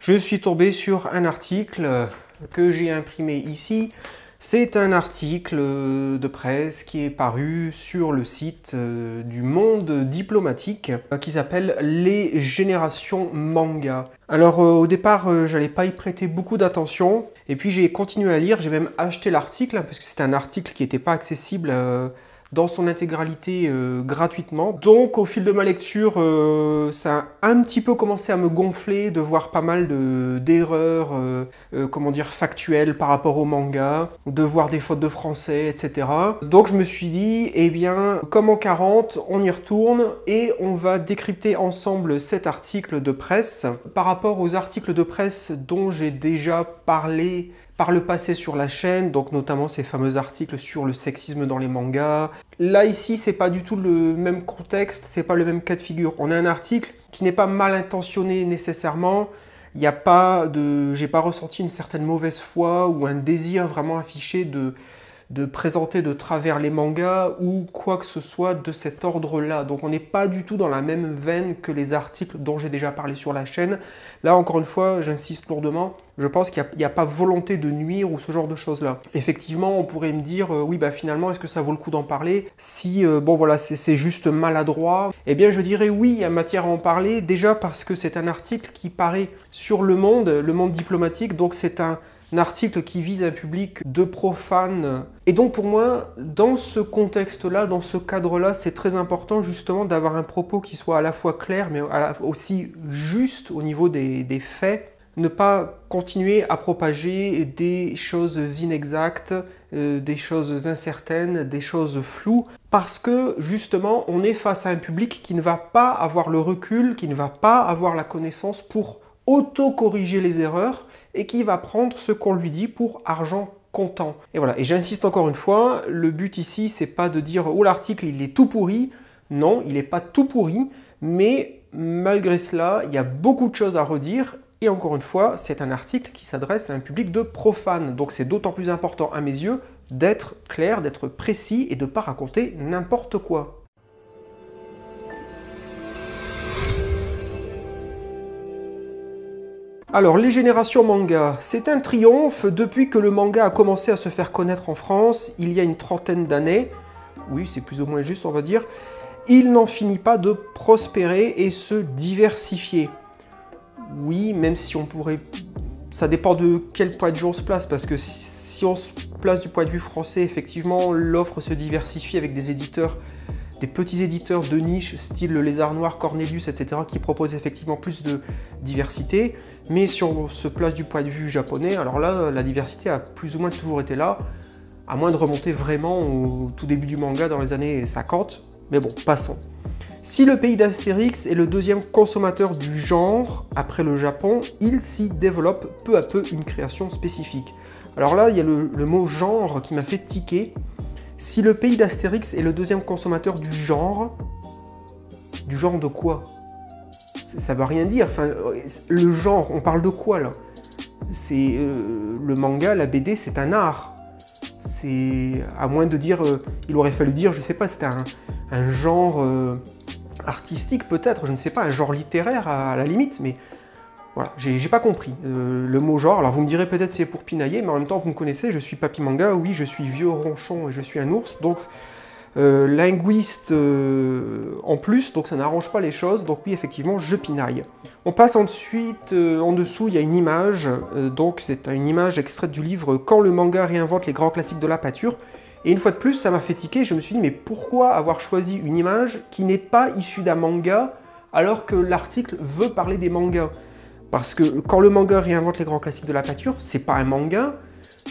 Je suis tombé sur un article que j'ai imprimé ici. C'est un article de presse qui est paru sur le site du Monde diplomatique qui s'appelle « Les générations manga ». Alors au départ, j'allais pas y prêter beaucoup d'attention et puis j'ai continué à lire, j'ai même acheté l'article parce que c'est un article qui n'était pas accessible dans son intégralité gratuitement. Donc au fil de ma lecture, ça a un petit peu commencé à me gonfler de voir pas mal d'erreurs comment dire, factuelles par rapport au manga, de voir des fautes de français, etc. Donc je me suis dit, eh bien, comme en 40, on y retourne et on va décrypter ensemble cet article de presse. Par rapport aux articles de presse dont j'ai déjà parlé par le passé sur la chaîne, donc notamment ces fameux articles sur le sexisme dans les mangas. Là, ici, c'est pas du tout le même contexte, c'est pas le même cas de figure. On a un article qui n'est pas mal intentionné nécessairement. Il n'y a pas de... J'ai pas ressenti une certaine mauvaise foi ou un désir vraiment affiché de présenter de travers les mangas ou quoi que ce soit de cet ordre-là. Donc on n'est pas du tout dans la même veine que les articles dont j'ai déjà parlé sur la chaîne. Là, encore une fois, j'insiste lourdement, je pense qu'il n'y a pas volonté de nuire ou ce genre de choses-là. Effectivement, on pourrait me dire, oui, bah finalement, est-ce que ça vaut le coup d'en parler si, bon voilà, c'est juste maladroit? Eh bien, je dirais oui, il y a matière à en parler, déjà parce que c'est un article qui paraît sur Le Monde diplomatique, donc c'est un article qui vise un public de profanes. Et donc pour moi, dans ce contexte-là, dans ce cadre-là, c'est très important justement d'avoir un propos qui soit à la fois clair, mais aussi juste au niveau des faits. Ne pas continuer à propager des choses inexactes, des choses incertaines, des choses floues, parce que justement, on est face à un public qui ne va pas avoir le recul, qui ne va pas avoir la connaissance pour auto-corriger les erreurs, et qui va prendre ce qu'on lui dit pour argent comptant. Et voilà, et j'insiste encore une fois, le but ici, c'est pas de dire « Oh, l'article, il est tout pourri ». Non, il n'est pas tout pourri, mais malgré cela, il y a beaucoup de choses à redire. Et encore une fois, c'est un article qui s'adresse à un public de profanes. Donc c'est d'autant plus important à mes yeux d'être clair, d'être précis et de ne pas raconter n'importe quoi. Alors, les générations manga, c'est un triomphe depuis que le manga a commencé à se faire connaître en France, il y a une trentaine d'années. Oui, c'est plus ou moins juste, on va dire. Il n'en finit pas de prospérer et se diversifier. Oui, même si on pourrait... Ça dépend de quel point de vue on se place, parce que si on se place du point de vue français, effectivement, l'offre se diversifie avec des éditeurs, des petits éditeurs de niche, style le Lézard Noir, Cornelius, etc., qui proposent effectivement plus de diversité. Mais si on se place du point de vue japonais, alors là, la diversité a plus ou moins toujours été là, à moins de remonter vraiment au tout début du manga dans les années 50. Mais bon, passons. Si le pays d'Astérix est le deuxième consommateur du genre, après le Japon, il s'y développe peu à peu une création spécifique. Alors là, il y a le mot genre qui m'a fait tiquer. Si le pays d'Astérix est le deuxième consommateur du genre de quoi? Ça veut rien dire. Enfin, le genre, on parle de quoi là? C'est le manga, la BD, c'est un art. C'est à moins de dire, il aurait fallu dire, je sais pas, c'était un genre artistique peut-être, je ne sais pas, un genre littéraire à la limite, mais voilà, j'ai pas compris le mot genre. Alors vous me direz peut-être c'est pour pinailler, mais en même temps vous me connaissez, je suis Papy Manga, oui, je suis vieux ronchon et je suis un ours, donc linguiste en plus, donc ça n'arrange pas les choses, donc oui, effectivement, je pinaille. On passe ensuite, en dessous, il y a une image, donc c'est une image extraite du livre « Quand le manga réinvente les grands classiques de la peinture ». Et une fois de plus, ça m'a fait tiquer, je me suis dit, mais pourquoi avoir choisi une image qui n'est pas issue d'un manga, alors que l'article veut parler des mangas? Parce que quand le manga réinvente les grands classiques de la peinture, c'est pas un manga,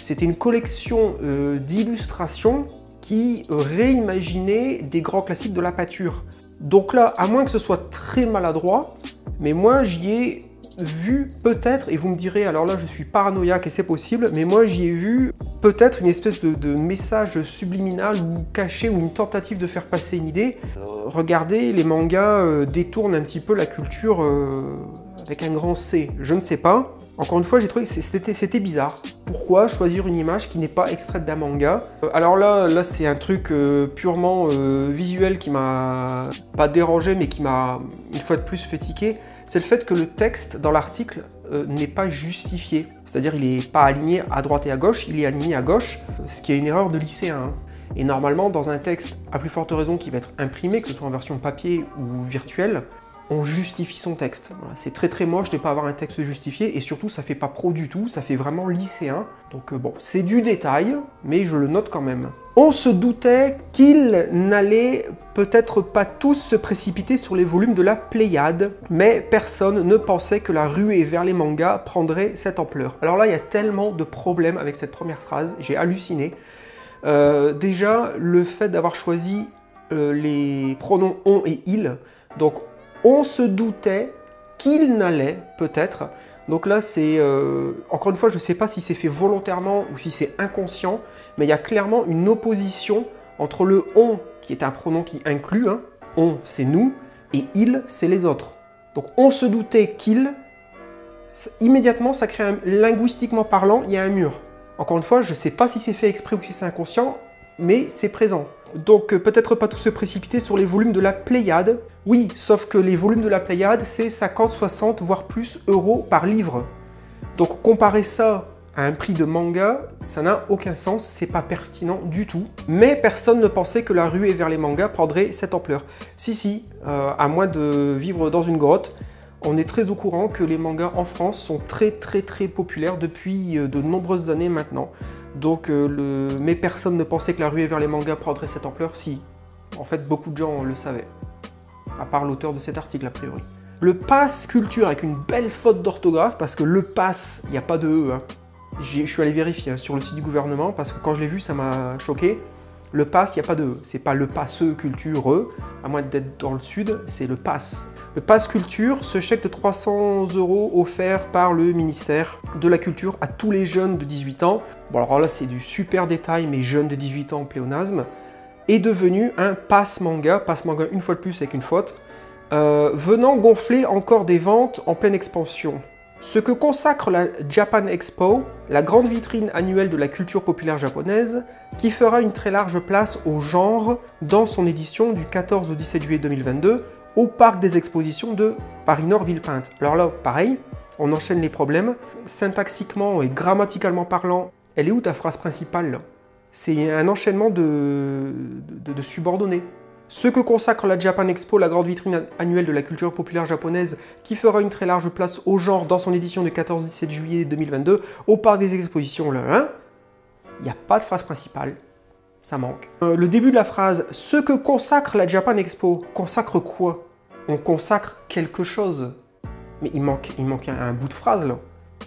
c'était une collection d'illustrations qui réimaginait des grands classiques de la peinture. Donc là, à moins que ce soit très maladroit, mais moi j'y ai vu peut-être, et vous me direz, alors là je suis paranoïaque et c'est possible, mais moi j'y ai vu peut-être une espèce de message subliminal ou caché ou une tentative de faire passer une idée. Regardez, les mangas détournent un petit peu la culture avec un grand C, je ne sais pas. Encore une fois, j'ai trouvé que c'était bizarre. Pourquoi choisir une image qui n'est pas extraite d'un manga? Alors là c'est un truc purement visuel qui m'a pas dérangé, mais qui m'a une fois de plus fait tiquer. c'est le fait que le texte dans l'article n'est pas justifié. C'est-à-dire il n'est pas aligné à droite et à gauche, il est aligné à gauche, ce qui est une erreur de lycéen. Hein. Et normalement, dans un texte, à plus forte raison qui va être imprimé, que ce soit en version papier ou virtuelle, on justifie son texte. Voilà, c'est très très moche de ne pas avoir un texte justifié, et surtout ça fait pas pro du tout, ça fait vraiment lycéen. Donc bon, c'est du détail, mais je le note quand même. On se doutait qu'ils n'allaient peut-être pas tous se précipiter sur les volumes de la Pléiade, mais personne ne pensait que la ruée vers les mangas prendrait cette ampleur. Alors là, il y a tellement de problèmes avec cette première phrase, j'ai halluciné. Déjà, le fait d'avoir choisi les pronoms on et il, donc on se doutait qu'il n'allait, peut-être. Donc là, c'est... encore une fois, je ne sais pas si c'est fait volontairement ou si c'est inconscient, mais il y a clairement une opposition entre le « on », qui est un pronom qui inclut, hein, « on », c'est nous, et « il », c'est les autres. Donc on se doutait qu'il... Immédiatement, ça crée linguistiquement parlant, il y a un mur. Encore une fois, je ne sais pas si c'est fait exprès ou si c'est inconscient, mais c'est présent. Donc peut-être pas tous se précipiter sur les volumes de la Pléiade. Oui, sauf que les volumes de la Pléiade, c'est 50, 60, voire plus euros par livre. Donc comparer ça à un prix de manga, ça n'a aucun sens, c'est pas pertinent du tout. Mais personne ne pensait que la ruée vers les mangas prendrait cette ampleur. Si, à moins de vivre dans une grotte, on est très au courant que les mangas en France sont très populaires depuis de nombreuses années maintenant. Donc, mais personne ne pensait que la ruée vers les mangas prendrait cette ampleur. Si, en fait, beaucoup de gens le savaient. À part l'auteur de cet article, a priori. Le pass culture avec une belle faute d'orthographe, parce que le pass, il n'y a pas de E. Hein. Je suis allé vérifier hein, sur le site du gouvernement, parce que quand je l'ai vu, ça m'a choqué. Le pass, il n'y a pas de E. C'est pas le passeux culture, à moins d'être dans le sud, c'est le pass. Le pass culture, ce chèque de 300 € offert par le ministère de la Culture à tous les jeunes de 18 ans, bon alors là c'est du super détail, mais jeunes de 18 ans pléonasme, est devenu un pass manga une fois de plus avec une faute, venant gonfler encore des ventes en pleine expansion. Ce que consacre la Japan Expo, la grande vitrine annuelle de la culture populaire japonaise, qui fera une très large place au genre dans son édition du 14 au 17 juillet 2022, au parc des expositions de Paris-Nord-Villepinte. Alors là, pareil, on enchaîne les problèmes. Syntaxiquement et grammaticalement parlant, elle est où ta phrase principale? C'est un enchaînement de subordonnés. Ce que consacre la Japan Expo, la grande vitrine annuelle de la culture populaire japonaise, qui fera une très large place au genre dans son édition du 14 au 17 juillet 2022, au parc des expositions, le 1, il n'y a pas de phrase principale. Ça manque. Le début de la phrase, ce que consacre la Japan Expo, consacre quoi? On consacre quelque chose. Mais il manque un bout de phrase là.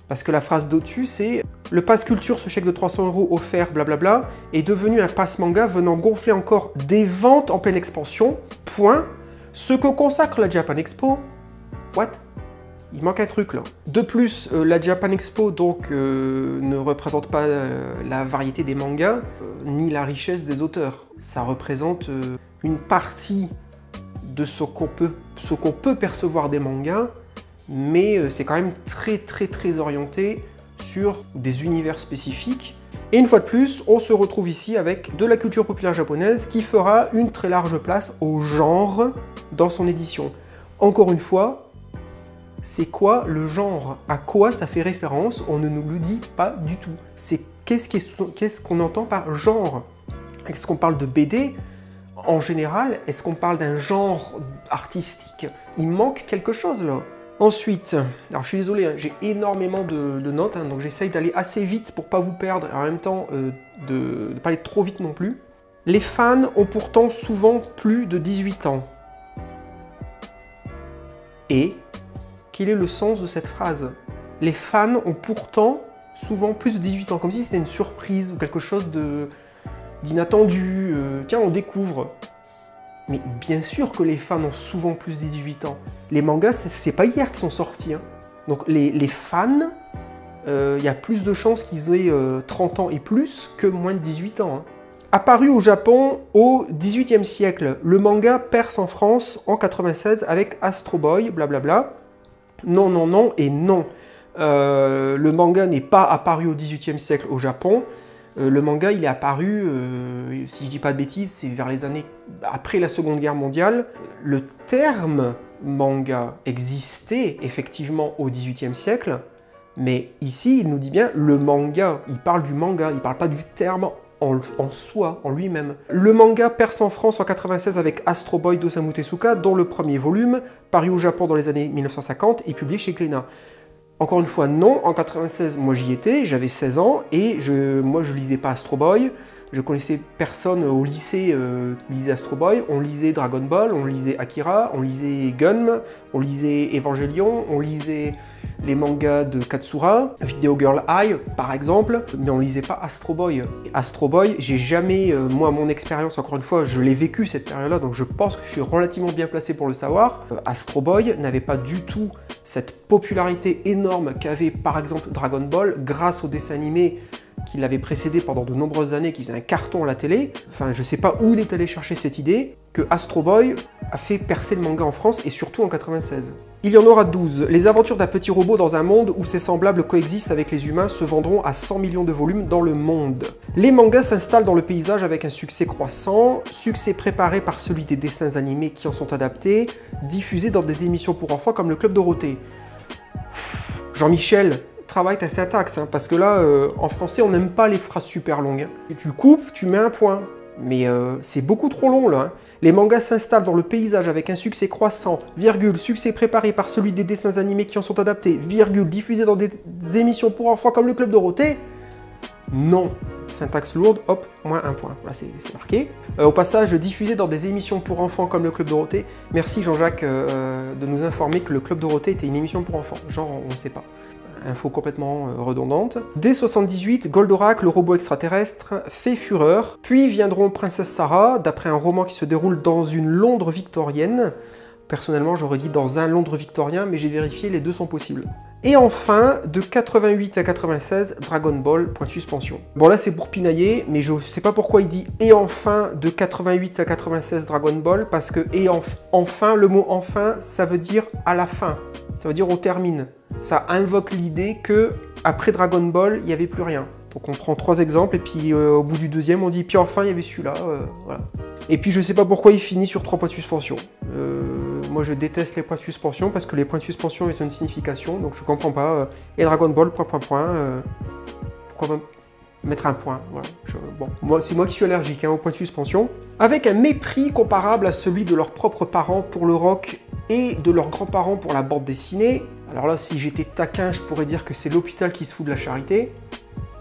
Parce que la phrase d'au-dessus, c'est le pass culture, ce chèque de 300 € offert, blablabla, est devenu un pass manga venant gonfler encore des ventes en pleine expansion. Point. Ce que consacre la Japan Expo. What? Il manque un truc là. De plus, la Japan Expo donc ne représente pas la variété des mangas, ni la richesse des auteurs. Ça représente une partie de ce qu'on peut percevoir des mangas, mais c'est quand même très orienté sur des univers spécifiques. Et une fois de plus, on se retrouve ici avec de la culture populaire japonaise qui fera une très large place au genre dans son édition. Encore une fois, c'est quoi le genre? À quoi ça fait référence? On ne nous le dit pas du tout. C'est qu'est-ce qu'on entend par genre? Est-ce qu'on parle de BD en général? Est-ce qu'on parle d'un genre artistique? Il manque quelque chose là. Ensuite, alors je suis désolé, hein, j'ai énormément de notes, hein, donc j'essaye d'aller assez vite pour pas vous perdre, et en même temps de ne pas aller trop vite non plus. Les fans ont pourtant souvent plus de 18 ans. Et quel est le sens de cette phrase? Les fans ont pourtant souvent plus de 18 ans, comme si c'était une surprise ou quelque chose d'inattendu. Tiens, on découvre. Mais bien sûr que les fans ont souvent plus de 18 ans. Les mangas, c'est pas hier qu'ils sont sortis. Hein. Donc les fans, il y a plus de chances qu'ils aient 30 ans et plus que moins de 18 ans. Hein. Apparu au Japon au XVIIIe siècle, le manga perce en France en 96 avec Astro Boy, blablabla. Non, non, non et non. Le manga n'est pas apparu au XVIIIe siècle au Japon. Le manga, il est apparu, si je dis pas de bêtises, c'est vers les années après la Seconde Guerre mondiale. Le terme manga existait effectivement au XVIIIe siècle, mais ici, il nous dit bien le manga. Il parle du manga, il parle pas du terme en soi, en lui-même. Le manga perce en France en 96 avec Astro Boy d'Osamu Tezuka, dont le premier volume, paru au Japon dans les années 1950 et publié chez Glénat. Encore une fois, non, en 96, moi j'y étais, j'avais 16 ans, et moi je lisais pas Astro Boy, je connaissais personne au lycée qui lisait Astro Boy, on lisait Dragon Ball, on lisait Akira, on lisait Gun, on lisait Evangelion, on lisait les mangas de Katsura, Video Girl Eye par exemple, mais on lisait pas Astro Boy. Astro Boy, j'ai jamais, moi mon expérience, encore une fois, je l'ai vécu cette période-là, donc je pense que je suis relativement bien placé pour le savoir. Astro Boy n'avait pas du tout cette popularité énorme qu'avait par exemple Dragon Ball grâce au dessin animé qui l'avait précédé pendant de nombreuses années, qui faisait un carton à la télé. Enfin, je sais pas où il est allé chercher cette idée, que Astro Boy a fait percer le manga en France, et surtout en 96. Il y en aura 12. Les aventures d'un petit robot dans un monde où ses semblables coexistent avec les humains se vendront à 100 millions de volumes dans le monde. Les mangas s'installent dans le paysage avec un succès croissant, succès préparé par celui des dessins animés qui en sont adaptés, diffusés dans des émissions pour enfants comme le Club Dorothée. Jean-Michel, travaille ta syntaxe, hein, parce que là, en français, on n'aime pas les phrases super longues. Hein. Tu coupes, tu mets un point. Mais c'est beaucoup trop long, là. Hein. Les mangas s'installent dans le paysage avec un succès croissant, virgule, succès préparé par celui des dessins animés qui en sont adaptés, virgule, diffusés dans des émissions pour enfants comme le Club Dorothée. Non. Syntaxe lourde, hop, moins un point. Là, c'est marqué. Au passage, diffusé dans des émissions pour enfants comme le Club Dorothée. Merci Jean-Jacques de nous informer que le Club Dorothée était une émission pour enfants. Genre, on ne sait pas. Info complètement redondante. Dès 78, Goldorak, le robot extraterrestre, fait fureur. Puis viendront Princesse Sarah, d'après un roman qui se déroule dans une Londres victorienne. Personnellement, j'aurais dit dans un Londres victorien, mais j'ai vérifié, les deux sont possibles. Et enfin, de 88 à 96, Dragon Ball, point de suspension. Bon là c'est pour pinailler, mais je sais pas pourquoi il dit « et enfin » de 88 à 96 Dragon Ball, parce que « et enfin », le mot « enfin », ça veut dire « à la fin », ça veut dire « on termine ». Ça invoque l'idée que après Dragon Ball, il n'y avait plus rien. Donc on prend 3 exemples, et puis au bout du deuxième, on dit « puis enfin, il y avait celui-là voilà. Et puis je sais pas pourquoi il finit sur 3 points de suspension. Moi je déteste les points de suspension parce que les points de suspension ils ont une signification, donc je comprends pas. Et Dragon Ball, pourquoi même mettre un point, voilà. Bon, c'est moi qui suis allergique hein, aux points de suspension. Avec un mépris comparable à celui de leurs propres parents pour le rock et de leurs grands-parents pour la bande dessinée. Alors là, si j'étais taquin, je pourrais dire que c'est l'hôpital qui se fout de la charité,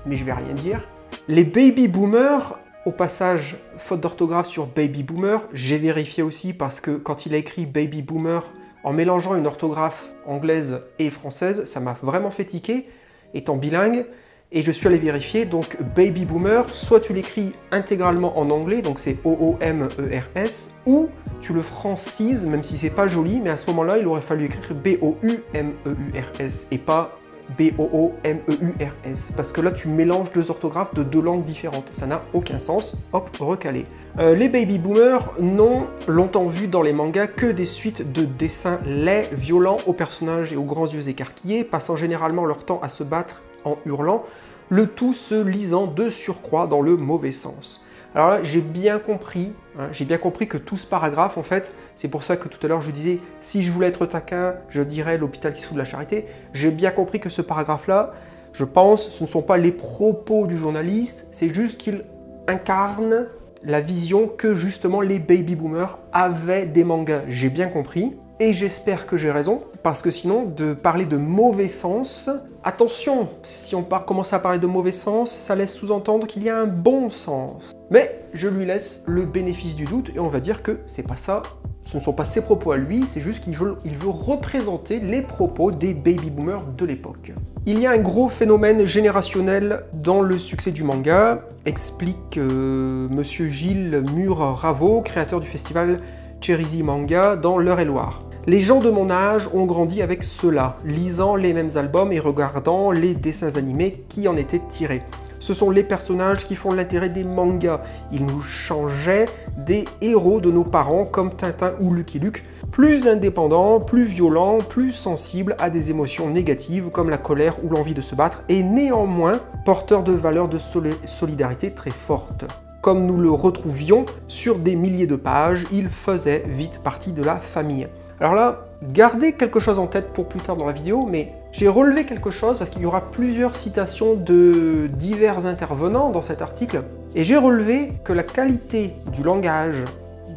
mais je vais rien dire. Les baby boomers, au passage, faute d'orthographe sur baby boomer, j'ai vérifié aussi parce que quand il a écrit baby boomer, en mélangeant une orthographe anglaise et française, ça m'a vraiment fait tiquer, étant bilingue, et je suis allé vérifier, donc baby boomer, soit tu l'écris intégralement en anglais, donc c'est O-O-M-E-R-S, ou tu le francises, même si c'est pas joli, mais à ce moment-là, il aurait fallu écrire B-O-U-M-E-U-R-S, et pas B-O-O-M-E-U-R-S, parce que là tu mélanges 2 orthographes de 2 langues différentes, ça n'a aucun sens, hop, recalé. Les baby boomers n'ont longtemps vu dans les mangas que des suites de dessins laids, violents, aux personnages et aux grands yeux écarquillés, passant généralement leur temps à se battre en hurlant, le tout se lisant de surcroît dans le mauvais sens. Alors là, j'ai bien compris que tout ce paragraphe, en fait, c'est pour ça que tout à l'heure je disais, si je voulais être taquin, je dirais l'hôpital qui se fout de la charité. J'ai bien compris que ce paragraphe-là, je pense, ce ne sont pas les propos du journaliste, c'est juste qu'il incarne la vision que justement les baby boomers avaient des mangas. J'ai bien compris, et j'espère que j'ai raison, parce que sinon, de parler de mauvais sens, attention, si on commence à parler de mauvais sens, ça laisse sous-entendre qu'il y a un bon sens. Mais je lui laisse le bénéfice du doute, et on va dire que c'est pas ça, ce ne sont pas ses propos à lui, c'est juste qu'il veut représenter les propos des baby boomers de l'époque. Il y a un gros phénomène générationnel dans le succès du manga, explique monsieur Gilles Mur-Ravo, créateur du festival Cherizy Manga dans l'Eure-et-Loire. Les gens de mon âge ont grandi avec cela, lisant les mêmes albums et regardant les dessins animés qui en étaient tirés. Ce sont les personnages qui font l'intérêt des mangas. Ils nous changeaient des héros de nos parents comme Tintin ou Lucky Luke. plus indépendant, plus violent, plus sensible à des émotions négatives comme la colère ou l'envie de se battre, et néanmoins porteur de valeurs de solidarité très fortes. Comme nous le retrouvions sur des milliers de pages, il faisait vite partie de la famille. Alors là, gardez quelque chose en tête pour plus tard dans la vidéo, mais j'ai relevé quelque chose parce qu'il y aura plusieurs citations de divers intervenants dans cet article, et j'ai relevé que la qualité du langage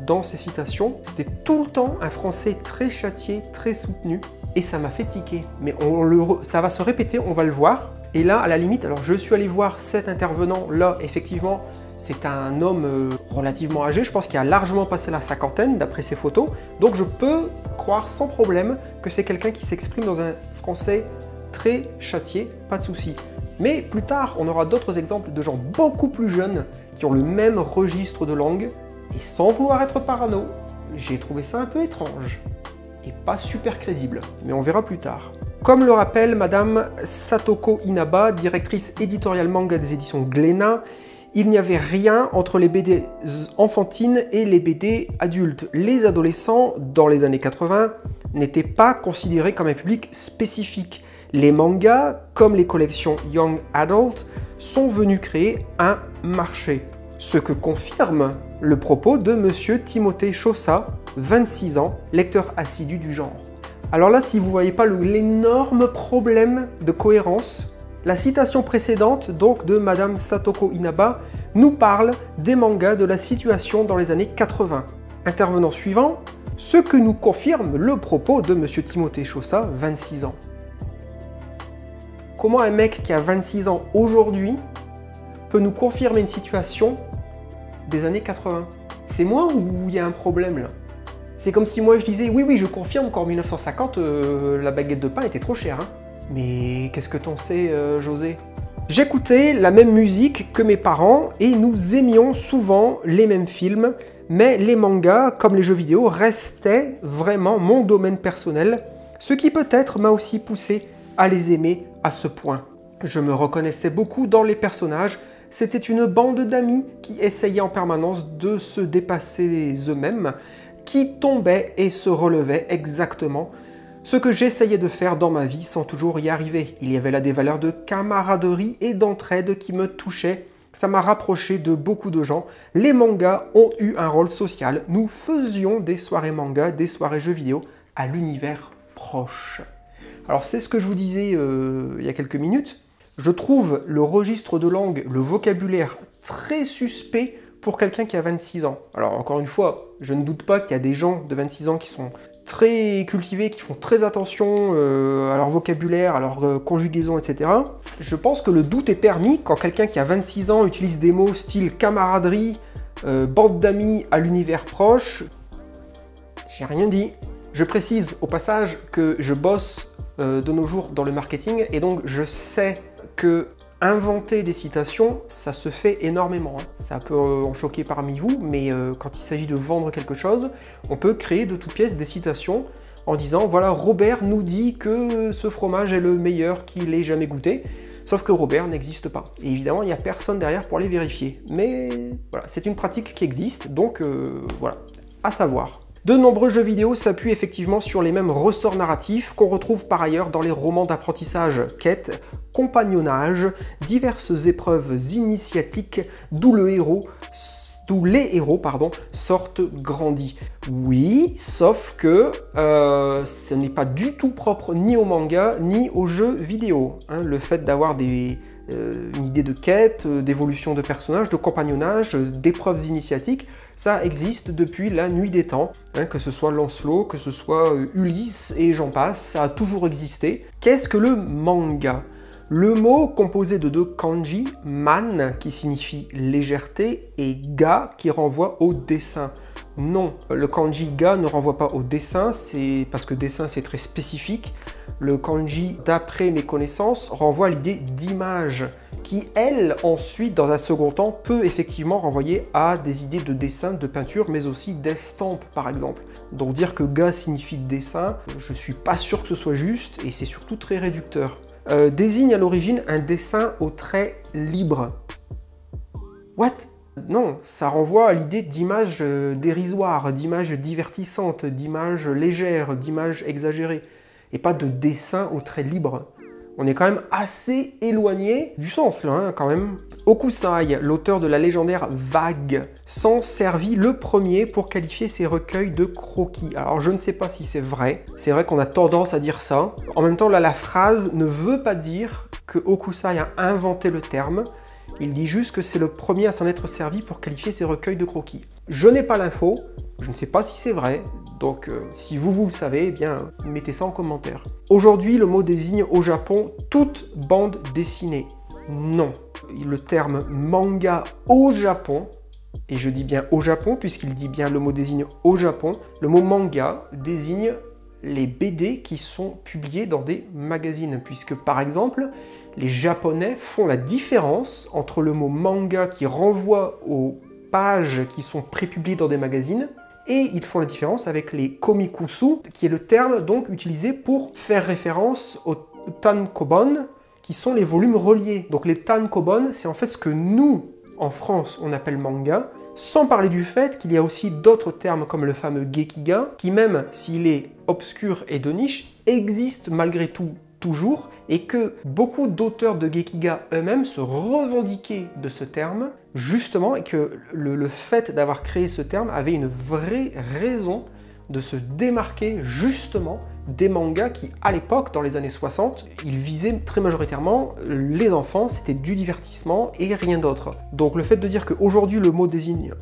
dans ces citations, c'était tout le temps un français très châtié, très soutenu, et ça m'a fait tiquer. Mais ça va se répéter, on va le voir. Et là, à la limite, alors je suis allé voir cet intervenant-là, effectivement, c'est un homme relativement âgé, je pense qu'il a largement passé la cinquantaine d'après ses photos, donc je peux croire sans problème que c'est quelqu'un qui s'exprime dans un français très châtié, pas de souci. Mais plus tard, on aura d'autres exemples de gens beaucoup plus jeunes qui ont le même registre de langue, et sans vouloir être parano, j'ai trouvé ça un peu étrange et pas super crédible, mais on verra plus tard. Comme le rappelle Madame Satoko Inaba, directrice éditoriale manga des éditions Glénat, il n'y avait rien entre les BD enfantines et les BD adultes. Les adolescents, dans les années 80, n'étaient pas considérés comme un public spécifique. Les mangas, comme les collections Young Adult, sont venus créer un marché. Ce que confirme le propos de Monsieur Timothée Chaussat, 26 ans, lecteur assidu du genre. Alors là, si vous ne voyez pas l'énorme problème de cohérence, la citation précédente, donc de Madame Satoko Inaba, nous parle des mangas de la situation dans les années 80. Intervenant suivant, ce que nous confirme le propos de Monsieur Timothée Chaussat, 26 ans. Comment un mec qui a 26 ans aujourd'hui peut nous confirmer une situation des années 80? C'est moi ou il y a un problème là? C'est comme si moi je disais oui je confirme qu'en 1950 la baguette de pain était trop chère. Hein. Mais qu'est-ce que t'en sais José? J'écoutais la même musique que mes parents et nous aimions souvent les mêmes films, mais les mangas comme les jeux vidéo restaient vraiment mon domaine personnel, ce qui peut-être m'a aussi poussé à les aimer à ce point. Je me reconnaissais beaucoup dans les personnages. C'était une bande d'amis qui essayaient en permanence de se dépasser eux-mêmes, qui tombaient et se relevaient exactement, ce que j'essayais de faire dans ma vie sans toujours y arriver. Il y avait là des valeurs de camaraderie et d'entraide qui me touchaient. Ça m'a rapproché de beaucoup de gens. Les mangas ont eu un rôle social. Nous faisions des soirées manga, des soirées jeux vidéo à l'univers proche. Alors c'est ce que je vous disais il y a quelques minutes. Je trouve le registre de langue, le vocabulaire très suspect pour quelqu'un qui a 26 ans. Alors encore une fois, je ne doute pas qu'il y a des gens de 26 ans qui sont très cultivés, qui font très attention à leur vocabulaire, à leur conjugaison, etc. Je pense que le doute est permis quand quelqu'un qui a 26 ans utilise des mots style camaraderie, bande d'amis à l'univers proche. J'ai rien dit. Je précise au passage que je bosse de nos jours dans le marketing et donc je sais que inventer des citations, ça se fait énormément. Hein. Ça peut en choquer parmi vous, mais quand il s'agit de vendre quelque chose, on peut créer de toutes pièces des citations en disant « Voilà, Robert nous dit que ce fromage est le meilleur qu'il ait jamais goûté ». Sauf que Robert n'existe pas. Et évidemment, il n'y a personne derrière pour les vérifier. Mais voilà, c'est une pratique qui existe, donc voilà, à savoir. De nombreux jeux vidéo s'appuient effectivement sur les mêmes ressorts narratifs qu'on retrouve par ailleurs dans les romans d'apprentissage, quêtes, compagnonnage, diverses épreuves initiatiques d'où les héros sortent grandis. Oui, sauf que ce n'est pas du tout propre ni au manga ni aux jeux vidéo. Hein, le fait d'avoir une idée de quête, d'évolution de personnages, de compagnonnage, d'épreuves initiatiques, ça existe depuis la nuit des temps, hein, que ce soit Lancelot, que ce soit Ulysse et j'en passe, ça a toujours existé. Qu'est-ce que le manga? Le mot composé de deux kanji, man qui signifie légèreté et ga qui renvoie au dessin. Non, le kanji ga ne renvoie pas au dessin, c'est parce que dessin c'est très spécifique. Le kanji, d'après mes connaissances, renvoie à l'idée d'image, qui elle, ensuite, dans un second temps, peut effectivement renvoyer à des idées de dessin, de peinture, mais aussi d'estampes, par exemple. Donc dire que ga signifie dessin, je suis pas sûr que ce soit juste, et c'est surtout très réducteur. Désigne à l'origine un dessin au trait libre. What? Non, ça renvoie à l'idée d'images dérisoires, d'images divertissantes, d'images légères, d'images exagérées, et pas de dessins aux traits libres. On est quand même assez éloigné du sens là, hein, quand même. Hokusai, l'auteur de la légendaire Vague, s'en servit le premier pour qualifier ses recueils de croquis. Alors je ne sais pas si c'est vrai qu'on a tendance à dire ça. En même temps, là, la phrase ne veut pas dire que Hokusai a inventé le terme. Il dit juste que c'est le premier à s'en être servi pour qualifier ses recueils de croquis. Je n'ai pas l'info, je ne sais pas si c'est vrai, donc si vous le savez, eh bien mettez ça en commentaire. Aujourd'hui, le mot désigne au Japon toute bande dessinée. Non, le terme manga au Japon, et je dis bien au Japon puisqu'il dit bien le mot désigne au Japon, le mot manga désigne les BD qui sont publiés dans des magazines, puisque par exemple, les Japonais font la différence entre le mot manga qui renvoie aux pages qui sont prépubliées dans des magazines, et ils font la différence avec les komikusu, qui est le terme donc utilisé pour faire référence aux tankobon, qui sont les volumes reliés. Donc les tankobon, c'est en fait ce que nous, en France, on appelle manga, sans parler du fait qu'il y a aussi d'autres termes comme le fameux gekiga, qui même s'il est obscur et de niche, existe malgré tout toujours, et que beaucoup d'auteurs de gekiga eux-mêmes se revendiquaient de ce terme, justement, et que le fait d'avoir créé ce terme avait une vraie raison de se démarquer justement des mangas qui, à l'époque, dans les années 60, ils visaient très majoritairement les enfants, c'était du divertissement et rien d'autre. Donc le fait de dire qu'aujourd'hui le mot désigne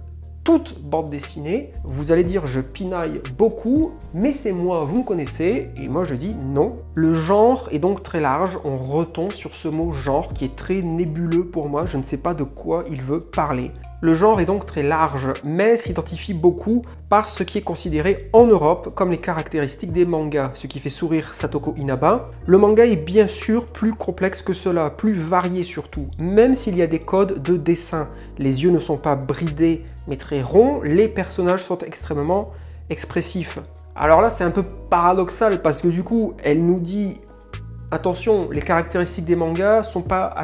toute bande dessinée, vous allez dire je pinaille beaucoup, mais c'est moi, vous me connaissez, et moi je dis non. Le genre est donc très large, on retombe sur ce mot genre qui est très nébuleux pour moi, je ne sais pas de quoi il veut parler. Le genre est donc très large, mais s'identifie beaucoup par ce qui est considéré en Europe comme les caractéristiques des mangas, ce qui fait sourire Satoko Inaba. Le manga est bien sûr plus complexe que cela, plus varié surtout, même s'il y a des codes de dessin. Les yeux ne sont pas bridés, mais très ronds, les personnages sont extrêmement expressifs. Alors là, c'est un peu paradoxal, parce que du coup, elle nous dit « Attention, les caractéristiques des mangas sont pas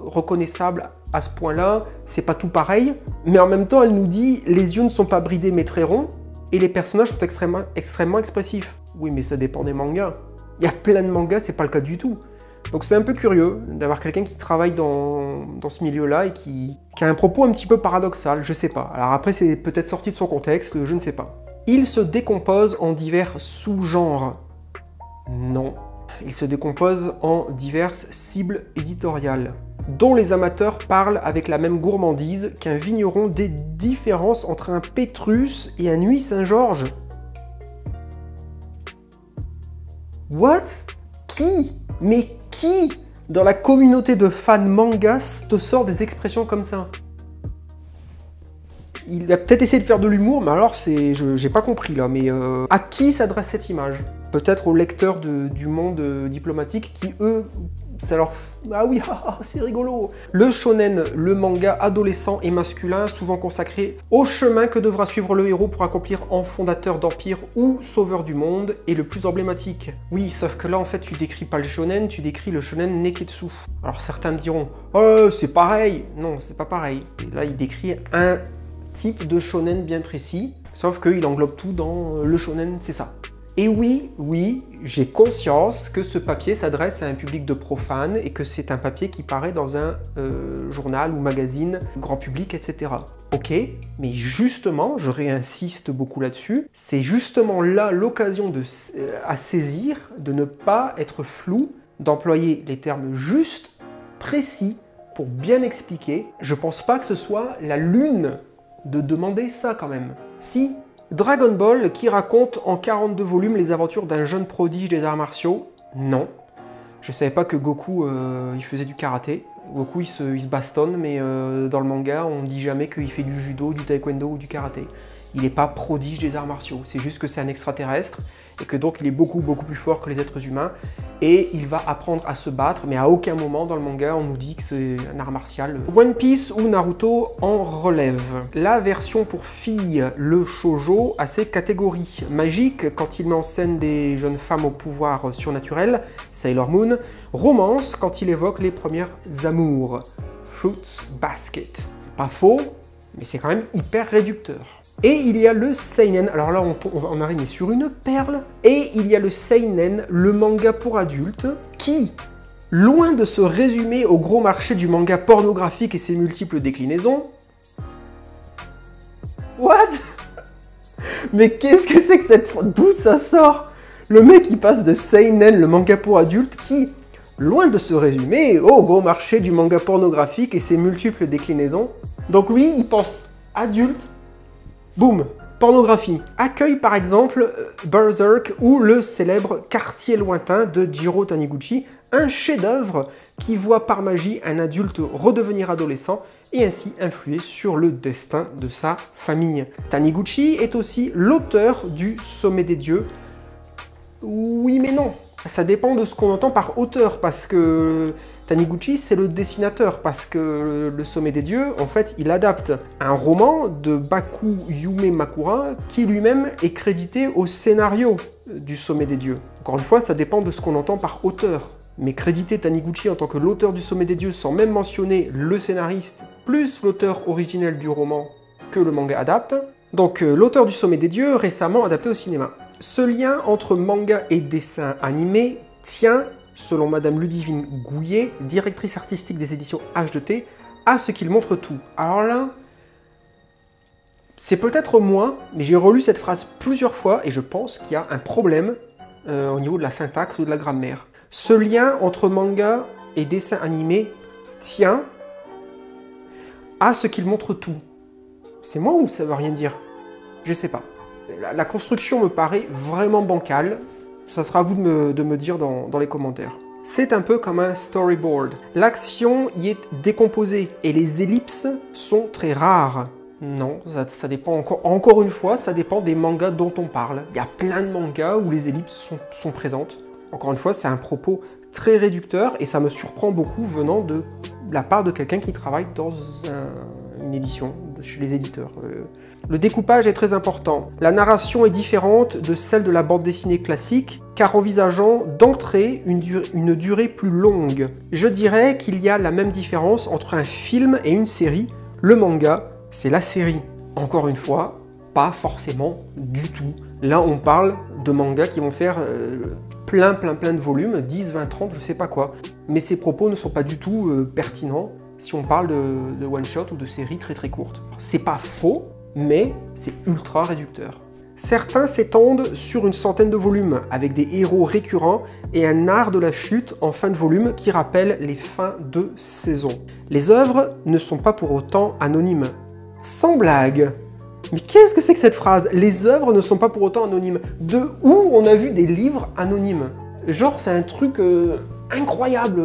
reconnaissables à ce point-là, c'est pas tout pareil. » Mais en même temps, elle nous dit « Les yeux ne sont pas bridés, mais très ronds, et les personnages sont extrêmement expressifs. » Oui, mais ça dépend des mangas. Il y a plein de mangas, c'est pas le cas du tout. Donc c'est un peu curieux d'avoir quelqu'un qui travaille dans ce milieu-là et qui a un propos un petit peu paradoxal, je sais pas. Alors après, c'est peut-être sorti de son contexte, je ne sais pas. Il se décompose en divers sous-genres. Non. Il se décompose en diverses cibles éditoriales, dont les amateurs parlent avec la même gourmandise qu'un vigneron des différences entre un Pétrus et un Nuit Saint-Georges. What? Qui? Mais qui, dans la communauté de fans mangas, te sort des expressions comme ça? Il a peut-être essayé de faire de l'humour, mais alors j'ai pas compris là, mais à qui s'adresse cette image? Peut-être aux lecteurs du monde diplomatique qui, eux, ça leur... Ah oui, c'est rigolo. Le shonen, le manga adolescent et masculin, souvent consacré au chemin que devra suivre le héros pour accomplir en fondateur d'empire ou sauveur du monde, est le plus emblématique. Oui, sauf que là, en fait, tu décris pas le shonen, tu décris le shonen neketsu. Alors certains me diront, oh, c'est pareil. Non, c'est pas pareil. Et là, il décrit un type de shonen bien précis, sauf qu'il englobe tout dans le shonen, c'est ça. Et oui, j'ai conscience que ce papier s'adresse à un public de profanes et que c'est un papier qui paraît dans un journal ou magazine grand public, etc. Ok, mais justement, je réinsiste beaucoup là-dessus, c'est justement là l'occasion à saisir de ne pas être flou, d'employer les termes justes, précis, pour bien expliquer. Je pense pas que ce soit la lune de demander ça quand même. Si, Dragon Ball qui raconte en 42 volumes les aventures d'un jeune prodige des arts martiaux? Non. Je savais pas que Goku il faisait du karaté. Goku il se bastonne, mais dans le manga on dit jamais qu'il fait du judo, du taekwondo ou du karaté. Il n'est pas prodige des arts martiaux, c'est juste que c'est un extraterrestre et que donc il est beaucoup plus fort que les êtres humains et il va apprendre à se battre, mais à aucun moment dans le manga on nous dit que c'est un art martial. One Piece ou Naruto en relève. La version pour filles, le shoujo, a ses catégories. Magique quand il met en scène des jeunes femmes au pouvoir surnaturel, Sailor Moon. Romance quand il évoque les premières amours, Fruits Basket. C'est pas faux, mais c'est quand même hyper réducteur. Et il y a le seinen, alors là on arrive sur une perle, et il y a le seinen, le manga pour adultes, qui, loin de se résumer au gros marché du manga pornographique et ses multiples déclinaisons... What? Mais qu'est-ce que c'est que cette... D'où ça sort? Le mec il passe de seinen, le manga pour adultes, qui, loin de se résumer au gros marché du manga pornographique et ses multiples déclinaisons, donc lui il pense adulte, boum, pornographie. Accueille par exemple Berserk ou le célèbre Quartier lointain de Jiro Taniguchi, un chef-d'œuvre qui voit par magie un adulte redevenir adolescent et ainsi influer sur le destin de sa famille. Taniguchi est aussi l'auteur du Sommet des Dieux. Oui mais non, ça dépend de ce qu'on entend par auteur, parce que Taniguchi c'est le dessinateur, parce que le Sommet des Dieux, en fait, il adapte un roman de Baku Yume Makura qui lui-même est crédité au scénario du Sommet des Dieux. Encore une fois, ça dépend de ce qu'on entend par auteur. Mais créditer Taniguchi en tant que l'auteur du Sommet des Dieux sans même mentionner le scénariste plus l'auteur originel du roman que le manga adapte. Donc l'auteur du Sommet des Dieux récemment adapté au cinéma. Ce lien entre manga et dessin animé tient, selon Madame Ludivine Gouillet, directrice artistique des éditions H2T, à ce qu'il montre tout. Alors là, c'est peut-être moi, mais j'ai relu cette phrase plusieurs fois et je pense qu'il y a un problème au niveau de la syntaxe ou de la grammaire. Ce lien entre manga et dessin animé tient à ce qu'il montre tout. C'est moi ou ça veut rien dire? Je sais pas. La construction me paraît vraiment bancale. Ça sera à vous de me dire dans les commentaires. C'est un peu comme un storyboard. L'action y est décomposée et les ellipses sont très rares. Non, ça dépend encore une fois, ça dépend des mangas dont on parle. Il y a plein de mangas où les ellipses sont présentes. Encore une fois, c'est un propos très réducteur et ça me surprend beaucoup venant de la part de quelqu'un qui travaille dans une édition, chez les éditeurs. Le découpage est très important. La narration est différente de celle de la bande dessinée classique, car envisageant d'entrée une durée plus longue. Je dirais qu'il y a la même différence entre un film et une série. Le manga, c'est la série. Encore une fois, pas forcément du tout. Là, on parle de mangas qui vont faire plein de volumes, 10, 20, 30, je sais pas quoi. Mais ces propos ne sont pas du tout pertinents si on parle de one-shot ou de séries très courtes. C'est pas faux, mais c'est ultra réducteur. Certains s'étendent sur une centaine de volumes, avec des héros récurrents et un art de la chute en fin de volume qui rappelle les fins de saison. Les œuvres ne sont pas pour autant anonymes. Sans blague. Mais qu'est-ce que c'est que cette phrase? Les œuvres ne sont pas pour autant anonymes. De où on a vu des livres anonymes? Genre c'est un truc incroyable.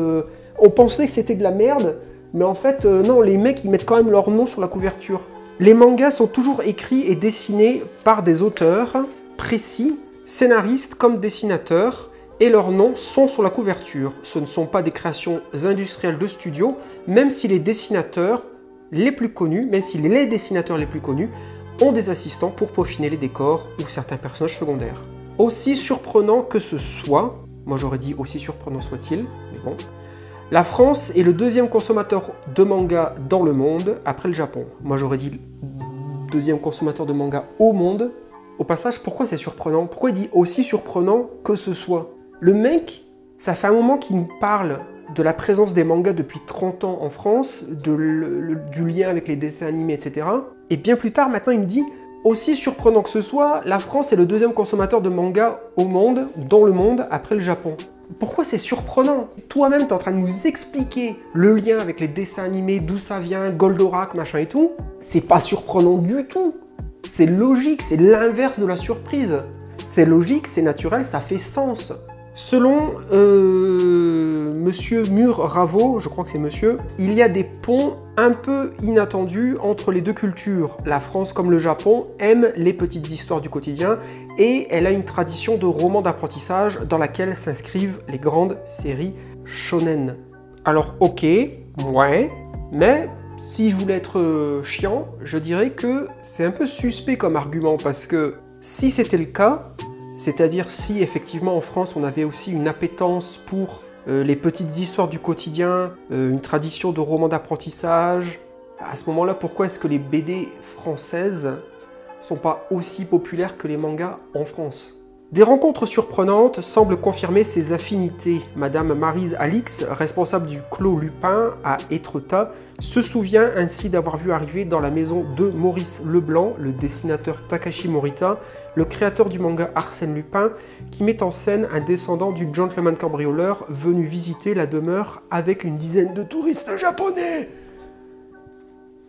On pensait que c'était de la merde, mais en fait non, les mecs ils mettent quand même leur nom sur la couverture. Les mangas sont toujours écrits et dessinés par des auteurs précis, scénaristes comme dessinateurs, et leurs noms sont sur la couverture. Ce ne sont pas des créations industrielles de studio, même si les dessinateurs les plus connus, ont des assistants pour peaufiner les décors ou certains personnages secondaires. Aussi surprenant que ce soit, moi j'aurais dit aussi surprenant soit-il, mais bon, la France est le deuxième consommateur de manga dans le monde après le Japon. Moi j'aurais dit deuxième consommateur de manga au monde. Au passage, pourquoi c'est surprenant? Pourquoi il dit aussi surprenant que ce soit? Le mec, ça fait un moment qu'il nous parle de la présence des mangas depuis 30 ans en France, du lien avec les dessins animés, etc. Et bien plus tard, maintenant, il nous dit, aussi surprenant que ce soit, la France est le deuxième consommateur de mangas au monde, dans le monde, après le Japon. Pourquoi c'est surprenant? Toi-même, t'es en train de nous expliquer le lien avec les dessins animés, d'où ça vient, Goldorak, machin et tout. C'est pas surprenant du tout. C'est logique, c'est l'inverse de la surprise. C'est logique, c'est naturel, ça fait sens. Selon Monsieur Mur-Ravo, je crois que c'est monsieur, il y a des ponts un peu inattendus entre les deux cultures. La France comme le Japon aime les petites histoires du quotidien et elle a une tradition de romans d'apprentissage dans laquelle s'inscrivent les grandes séries shonen. Alors ok, ouais, mais si je voulais être chiant, je dirais que c'est un peu suspect comme argument parce que si c'était le cas, c'est-à-dire si effectivement en France on avait aussi une appétence pour les petites histoires du quotidien, une tradition de romans d'apprentissage, À ce moment-là, pourquoi est-ce que les BD françaises sont pas aussi populaires que les mangas en France? Des rencontres surprenantes semblent confirmer ces affinités. Madame Maryse Alix, responsable du Clos Lupin à Étretat, se souvient ainsi d'avoir vu arriver dans la maison de Maurice Leblanc, le dessinateur Takashi Morita, le créateur du manga Arsène Lupin, qui met en scène un descendant du gentleman cambrioleur venu visiter la demeure avec une dizaine de touristes japonais.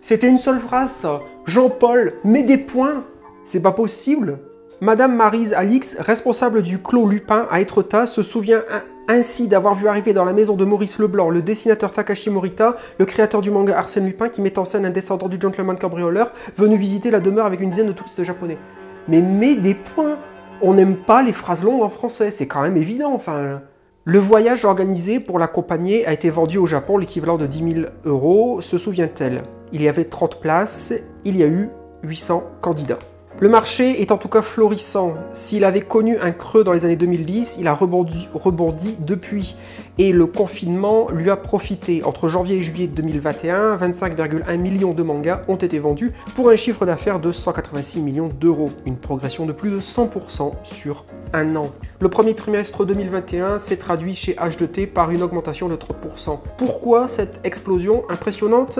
C'était une seule phrase, ça. Jean-Paul, mets des points. C'est pas possible. Madame Maryse Alix, responsable du Clos Lupin à Étretat, se souvient ainsi d'avoir vu arriver dans la maison de Maurice Leblanc le dessinateur Takashi Morita, le créateur du manga Arsène Lupin, qui met en scène un descendant du gentleman cambrioleur venu visiter la demeure avec une dizaine de touristes japonais. Mais mets des points. On n'aime pas les phrases longues en français, c'est quand même évident, enfin... Le voyage organisé pour l'accompagner a été vendu au Japon l'équivalent de 10 000 €, se souvient-elle. Il y avait 30 places, il y a eu 800 candidats. Le marché est en tout cas florissant. S'il avait connu un creux dans les années 2010, il a rebondi depuis. Et le confinement lui a profité. Entre janvier et juillet 2021, 25,1 millions de mangas ont été vendus pour un chiffre d'affaires de 186 millions d'euros. Une progression de plus de 100% sur un an. Le premier trimestre 2021 s'est traduit chez H2T par une augmentation de 30%. Pourquoi cette explosion impressionnante ?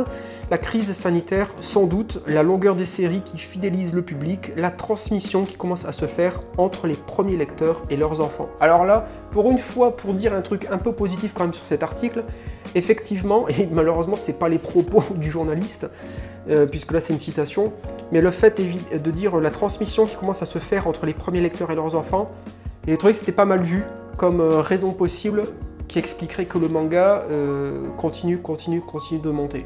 La crise sanitaire, sans doute, la longueur des séries qui fidélisent le public, la transmission qui commence à se faire entre les premiers lecteurs et leurs enfants. Alors là, pour une fois, pour dire un truc un peu positif quand même sur cet article, effectivement, et malheureusement c'est pas les propos du journaliste, puisque là c'est une citation, mais le fait de dire la transmission qui commence à se faire entre les premiers lecteurs et leurs enfants, j'ai trouvé que c'était pas mal vu comme raison possible qui expliquerait que le manga continue de monter.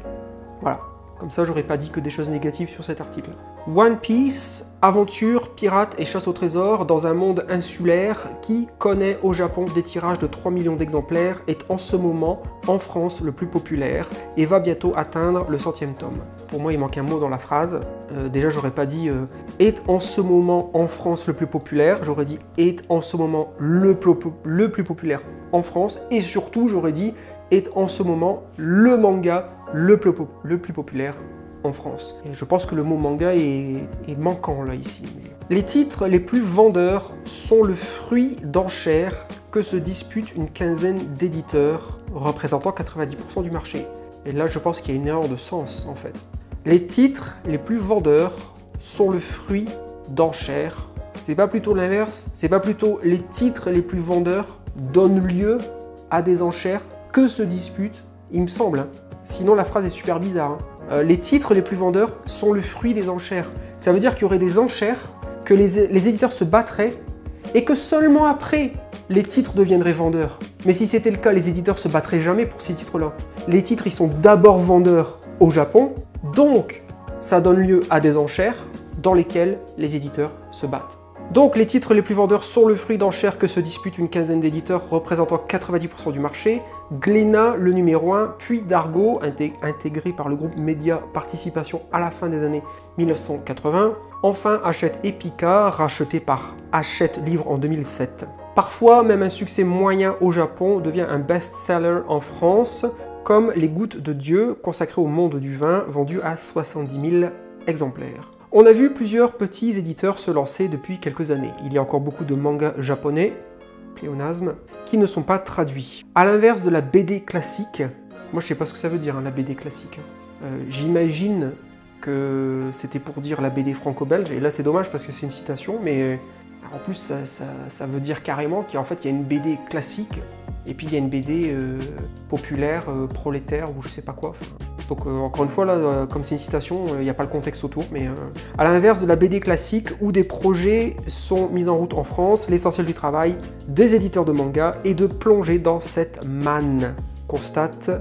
Voilà, comme ça j'aurais pas dit que des choses négatives sur cet article. One Piece, aventure, pirate et chasse au trésor dans un monde insulaire qui connaît au Japon des tirages de 3 millions d'exemplaires, est en ce moment en France le plus populaire et va bientôt atteindre le 100e tome. Pour moi il manque un mot dans la phrase, déjà j'aurais pas dit est en ce moment en France le plus populaire, j'aurais dit est en ce moment le plus populaire en France, et surtout j'aurais dit est en ce moment le manga le plus populaire en France. Et je pense que le mot manga est manquant là ici. Les titres les plus vendeurs sont le fruit d'enchères que se disputent une quinzaine d'éditeurs représentant 90% du marché. Et là je pense qu'il y a une erreur de sens en fait. Les titres les plus vendeurs sont le fruit d'enchères. C'est pas plutôt l'inverse? C'est pas plutôt les titres les plus vendeurs donnent lieu à des enchères que se disputent? Il me semble, hein. Sinon la phrase est super bizarre. Hein. Les titres les plus vendeurs sont le fruit des enchères. Ça veut dire qu'il y aurait des enchères, que les éditeurs se battraient, et que seulement après, les titres deviendraient vendeurs. Mais si c'était le cas, les éditeurs se battraient jamais pour ces titres-là. Les titres, ils sont d'abord vendeurs au Japon, donc ça donne lieu à des enchères dans lesquelles les éditeurs se battent. Donc les titres les plus vendeurs sont le fruit d'enchères que se disputent une quinzaine d'éditeurs représentant 90% du marché, Glénat le numéro 1, puis Dargo, intégré par le groupe Média Participation à la fin des années 1980, enfin Hachette Epica, racheté par Hachette Livre en 2007. Parfois, même un succès moyen au Japon devient un best-seller en France, comme Les Gouttes de Dieu, consacré au monde du vin, vendu à 70 000 exemplaires. On a vu plusieurs petits éditeurs se lancer depuis quelques années. Il y a encore beaucoup de mangas japonais, pléonasme, qui ne sont pas traduits. À l'inverse de la BD classique, moi je sais pas ce que ça veut dire hein, la BD classique. J'imagine que c'était pour dire la BD franco-belge, et là c'est dommage parce que c'est une citation, mais en plus ça veut dire carrément qu'en fait il y a une BD classique, et puis il y a une BD populaire, prolétaire, ou je sais pas quoi. Donc encore une fois, là, comme c'est une citation, il n'y a pas le contexte autour, mais à l'inverse de la BD classique, où des projets sont mis en route en France, l'essentiel du travail des éditeurs de manga est de plonger dans cette manne, constate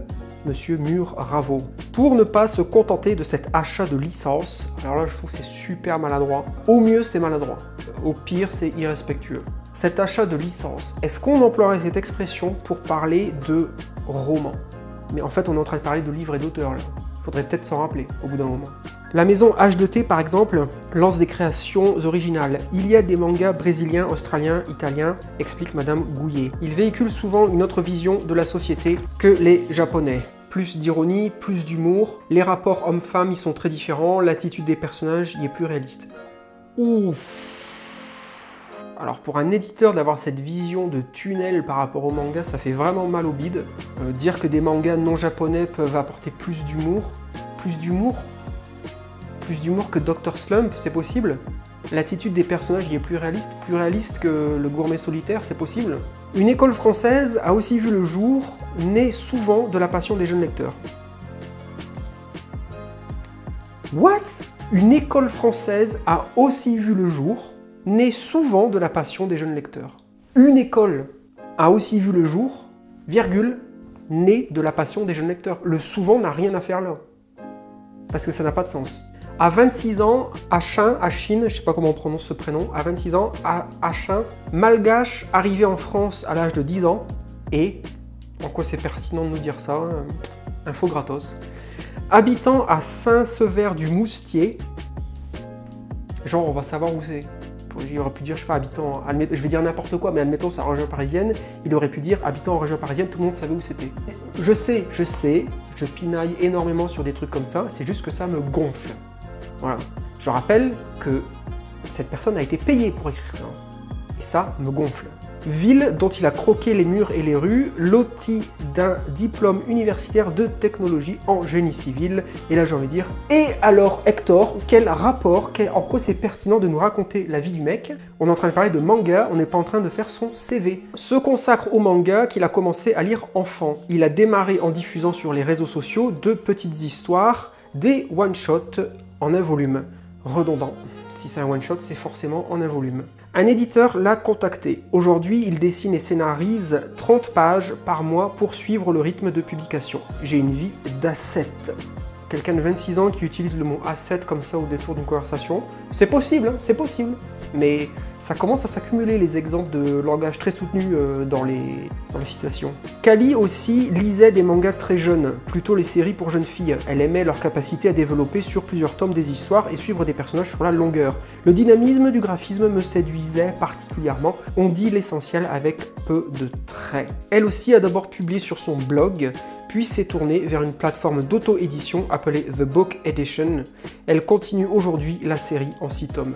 Monsieur Mur-Ravo. Pour ne pas se contenter de cet achat de licence, alors là je trouve que c'est super maladroit, au mieux c'est maladroit, au pire c'est irrespectueux. Cet achat de licence, est-ce qu'on emploierait cette expression pour parler de roman? Mais en fait, on est en train de parler de livres et d'auteurs, là. Faudrait peut-être s'en rappeler, au bout d'un moment. La maison H2T, par exemple, lance des créations originales. Il y a des mangas brésiliens, australiens, italiens, explique Madame Gouillet. Ils véhiculent souvent une autre vision de la société que les Japonais. plus d'ironie, plus d'humour. Les rapports hommes-femmes, ils sont très différents. L'attitude des personnages y est plus réaliste. Ouf. Alors pour un éditeur d'avoir cette vision de tunnel par rapport au manga, ça fait vraiment mal au bide. Dire que des mangas non japonais peuvent apporter plus d'humour. Plus d'humour que Dr. Slump, c'est possible. L'attitude des personnages y est plus réaliste que le gourmet solitaire, c'est possible. Une école française a aussi vu le jour, née souvent de la passion des jeunes lecteurs. What? Une école française a aussi vu le jour, née souvent de la passion des jeunes lecteurs. Une école a aussi vu le jour, virgule, née de la passion des jeunes lecteurs. Le souvent n'a rien à faire là. Parce que ça n'a pas de sens. À 26 ans, Achin, je sais pas comment on prononce ce prénom, à 26 ans, Achin, malgache, arrivé en France à l'âge de 10 ans, et, en quoi c'est pertinent de nous dire ça, info gratos, habitant à Saint-Sever-du-Moustier, genre on va savoir où c'est. Il aurait pu dire, je sais pas, habitant, je vais dire n'importe quoi, mais admettons c'est en région parisienne, il aurait pu dire habitant en région parisienne, tout le monde savait où c'était. Je sais, je pinaille énormément sur des trucs comme ça, c'est juste que ça me gonfle. Voilà. Je rappelle que cette personne a été payée pour écrire ça. Et ça me gonfle. Ville dont il a croqué les murs et les rues, loti d'un diplôme universitaire de technologie en génie civil. Et là j'ai envie de dire, et alors Hector, quel rapport, en quoi c'est pertinent de nous raconter la vie du mec? On est en train de parler de manga, on n'est pas en train de faire son CV. Se consacre au manga qu'il a commencé à lire enfant. Il a démarré en diffusant sur les réseaux sociaux de petites histoires, des one-shots en un volume. Redondant. Si c'est un one-shot, c'est forcément en un volume. Un éditeur l'a contacté. Aujourd'hui, il dessine et scénarise 30 pages par mois pour suivre le rythme de publication. J'ai une vie d'asset. Quelqu'un de 26 ans qui utilise le mot asset comme ça au détour d'une conversation. C'est possible, hein, c'est possible. Mais ça commence à s'accumuler les exemples de langage très soutenu dans les citations. Kali aussi lisait des mangas très jeunes, plutôt les séries pour jeunes filles. Elle aimait leur capacité à développer sur plusieurs tomes des histoires et suivre des personnages sur la longueur. Le dynamisme du graphisme me séduisait particulièrement. On dit l'essentiel avec peu de traits. Elle aussi a d'abord publié sur son blog, puis s'est tournée vers une plateforme d'auto-édition appelée The Book Edition. Elle continue aujourd'hui la série en 6 tomes.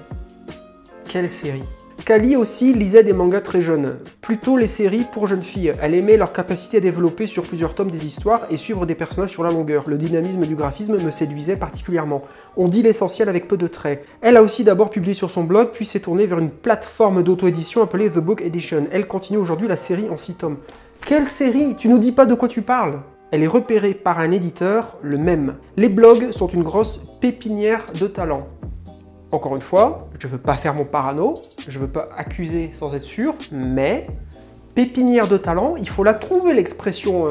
Quelle série? Kali aussi lisait des mangas très jeunes, plutôt les séries pour jeunes filles. Elle aimait leur capacité à développer sur plusieurs tomes des histoires et suivre des personnages sur la longueur. Le dynamisme du graphisme me séduisait particulièrement. On dit l'essentiel avec peu de traits. Elle a aussi d'abord publié sur son blog, puis s'est tournée vers une plateforme d'auto-édition appelée The Book Edition. Elle continue aujourd'hui la série en 6 tomes. Quelle série? Tu nous dis pas de quoi tu parles? Elle est repérée par un éditeur, le même. Les blogs sont une grosse pépinière de talent. Encore une fois, je veux pas faire mon parano, je veux pas accuser sans être sûr, mais pépinière de talent, il faut la trouver l'expression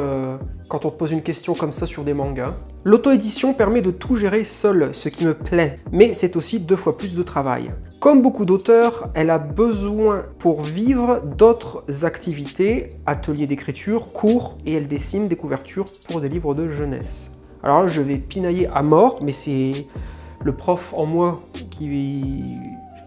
quand on te pose une question comme ça sur des mangas. L'auto-édition permet de tout gérer seul, ce qui me plaît, mais c'est aussi 2 fois plus de travail. Comme beaucoup d'auteurs, elle a besoin pour vivre d'autres activités, ateliers d'écriture, cours, et elle dessine des couvertures pour des livres de jeunesse. Alors là, je vais pinailler à mort, mais c'est le prof en moi qui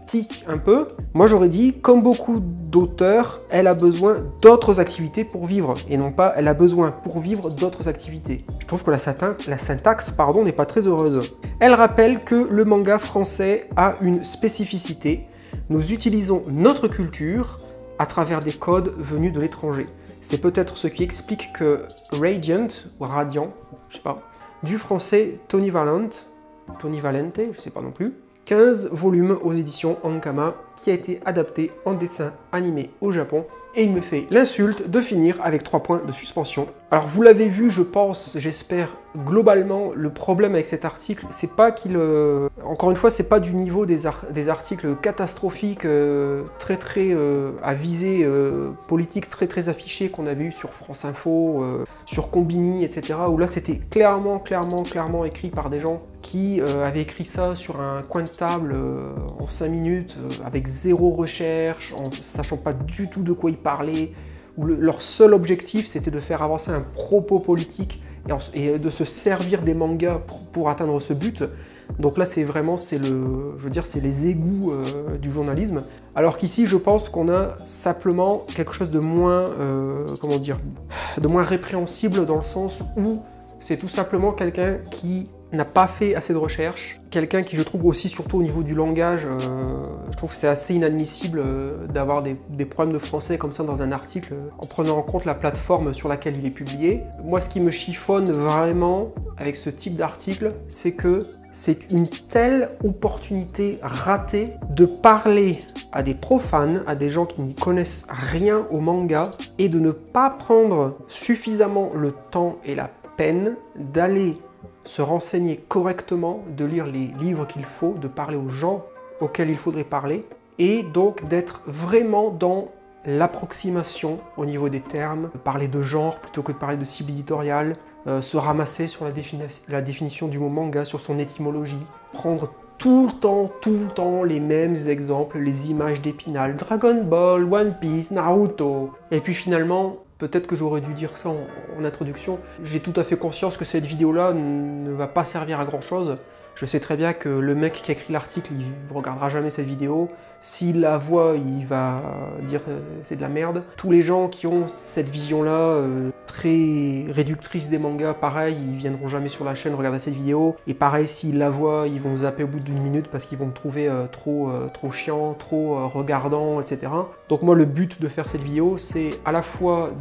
tique un peu. Moi j'aurais dit, comme beaucoup d'auteurs, elle a besoin d'autres activités pour vivre, et non pas elle a besoin pour vivre d'autres activités. Je trouve que la syntaxe n'est pas très heureuse. Elle rappelle que le manga français a une spécificité. Nous utilisons notre culture à travers des codes venus de l'étranger. C'est peut-être ce qui explique que Radiant, ou Radiant, je sais pas, du français Tony Valente, je sais pas non plus, 15 volumes aux éditions Ankama, qui a été adapté en dessin animé au Japon. Et il me fait l'insulte de finir avec 3 points de suspension. Alors vous l'avez vu, je pense, j'espère, globalement, le problème avec cet article, c'est pas qu'il... encore une fois, c'est pas du niveau des articles catastrophiques, très à visée politique très affichée qu'on avait eu sur France Info, sur Combini, etc. Où là, c'était clairement écrit par des gens qui avaient écrit ça sur un coin de table en 5 minutes, avec 0 recherche, en sachant pas du tout de quoi ils parlaient, où leur seul objectif c'était de faire avancer un propos politique et de se servir des mangas pour atteindre ce but. Donc là c'est vraiment, c'est les égouts du journalisme. Alors qu'ici je pense qu'on a simplement quelque chose de moins, de moins répréhensible, dans le sens où c'est tout simplement quelqu'un qui n'a pas fait assez de recherches, quelqu'un qui je trouve aussi surtout au niveau du langage, je trouve que c'est assez inadmissible d'avoir des problèmes de français comme ça dans un article en prenant en compte la plateforme sur laquelle il est publié. Moi ce qui me chiffonne vraiment avec ce type d'article, c'est que c'est une telle opportunité ratée de parler à des profanes, à des gens qui n'y connaissent rien au manga, et de ne pas prendre suffisamment le temps et la peine d'aller se renseigner correctement, de lire les livres qu'il faut, de parler aux gens auxquels il faudrait parler, et donc d'être vraiment dans l'approximation au niveau des termes, parler de genre plutôt que de parler de cible éditoriale, se ramasser sur la définition du mot manga, sur son étymologie, prendre tout le temps les mêmes exemples, les images d'Épinal, Dragon Ball, One Piece, Naruto, et puis finalement, peut-être que j'aurais dû dire ça en introduction, j'ai tout à fait conscience que cette vidéo-là ne va pas servir à grand-chose. Je sais très bien que le mec qui a écrit l'article, il ne regardera jamais cette vidéo. S'il la voit, il va dire c'est de la merde. Tous les gens qui ont cette vision-là, très réductrice des mangas, pareil, ils viendront jamais sur la chaîne regarder cette vidéo. Et pareil, s'ils la voient, ils vont zapper au bout d'une minute parce qu'ils vont me trouver trop chiant, trop regardant, etc. Donc moi, le but de faire cette vidéo, c'est à la fois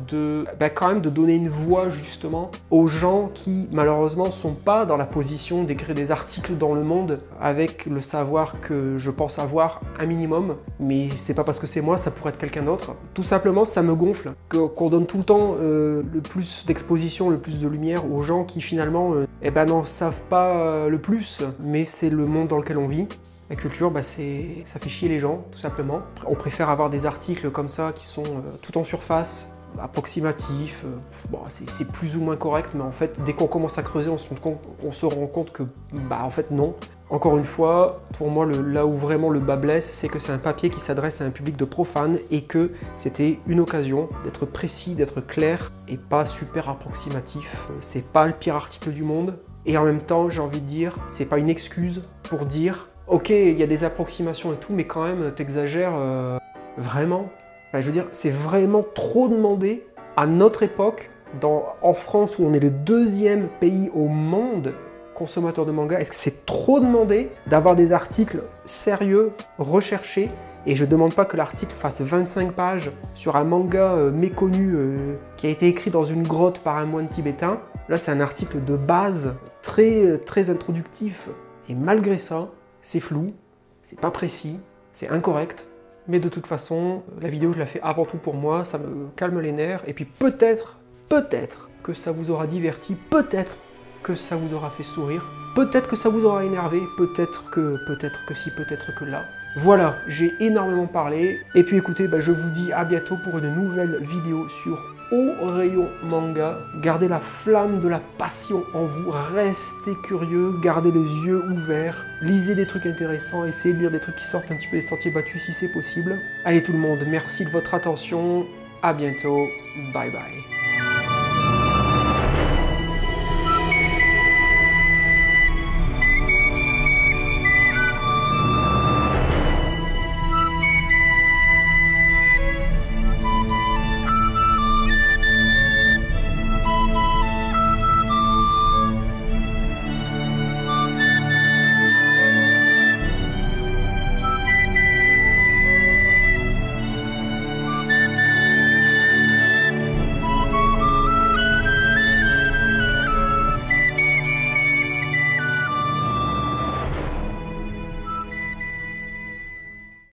quand même de donner une voix justement aux gens qui, malheureusement, sont pas dans la position d'écrire des articles dans le monde avec le savoir que je pense avoir un minimum, mais c'est pas parce que c'est moi, ça pourrait être quelqu'un d'autre. Tout simplement, ça me gonfle qu'on donne tout le temps le plus d'exposition, le plus de lumière aux gens qui finalement n'en savent pas le plus, mais c'est le monde dans lequel on vit. La culture, ça fait chier les gens, tout simplement. On préfère avoir des articles comme ça qui sont tout en surface, approximatif, c'est plus ou moins correct, mais en fait, dès qu'on commence à creuser, on se rend compte que, en fait, non. Encore une fois, pour moi, là où vraiment le bas blesse, c'est que c'est un papier qui s'adresse à un public de profanes et que c'était une occasion d'être précis, d'être clair et pas super approximatif. C'est pas le pire article du monde. Et en même temps, j'ai envie de dire, c'est pas une excuse pour dire ok, il y a des approximations et tout, mais quand même, t'exagères vraiment. Je veux dire, c'est vraiment trop demandé à notre époque, en France où on est le deuxième pays au monde consommateur de manga. Est-ce que c'est trop demandé d'avoir des articles sérieux, recherchés? Et je ne demande pas que l'article fasse 25 pages sur un manga méconnu qui a été écrit dans une grotte par un moine tibétain. Là, c'est un article de base, très introductif. Et malgré ça, c'est flou, c'est pas précis, c'est incorrect. Mais de toute façon, la vidéo, je la fais avant tout pour moi, ça me calme les nerfs. Et puis peut-être que ça vous aura diverti, peut-être que ça vous aura fait sourire, peut-être que ça vous aura énervé, peut-être que si, peut-être que là. Voilà, j'ai énormément parlé. Et puis écoutez, je vous dis à bientôt pour une nouvelle vidéo sur Au Rayon Manga. Gardez la flamme de la passion en vous, restez curieux, gardez les yeux ouverts, lisez des trucs intéressants, essayez de lire des trucs qui sortent un petit peu des sentiers battus si c'est possible. Allez tout le monde, merci de votre attention, à bientôt, bye bye.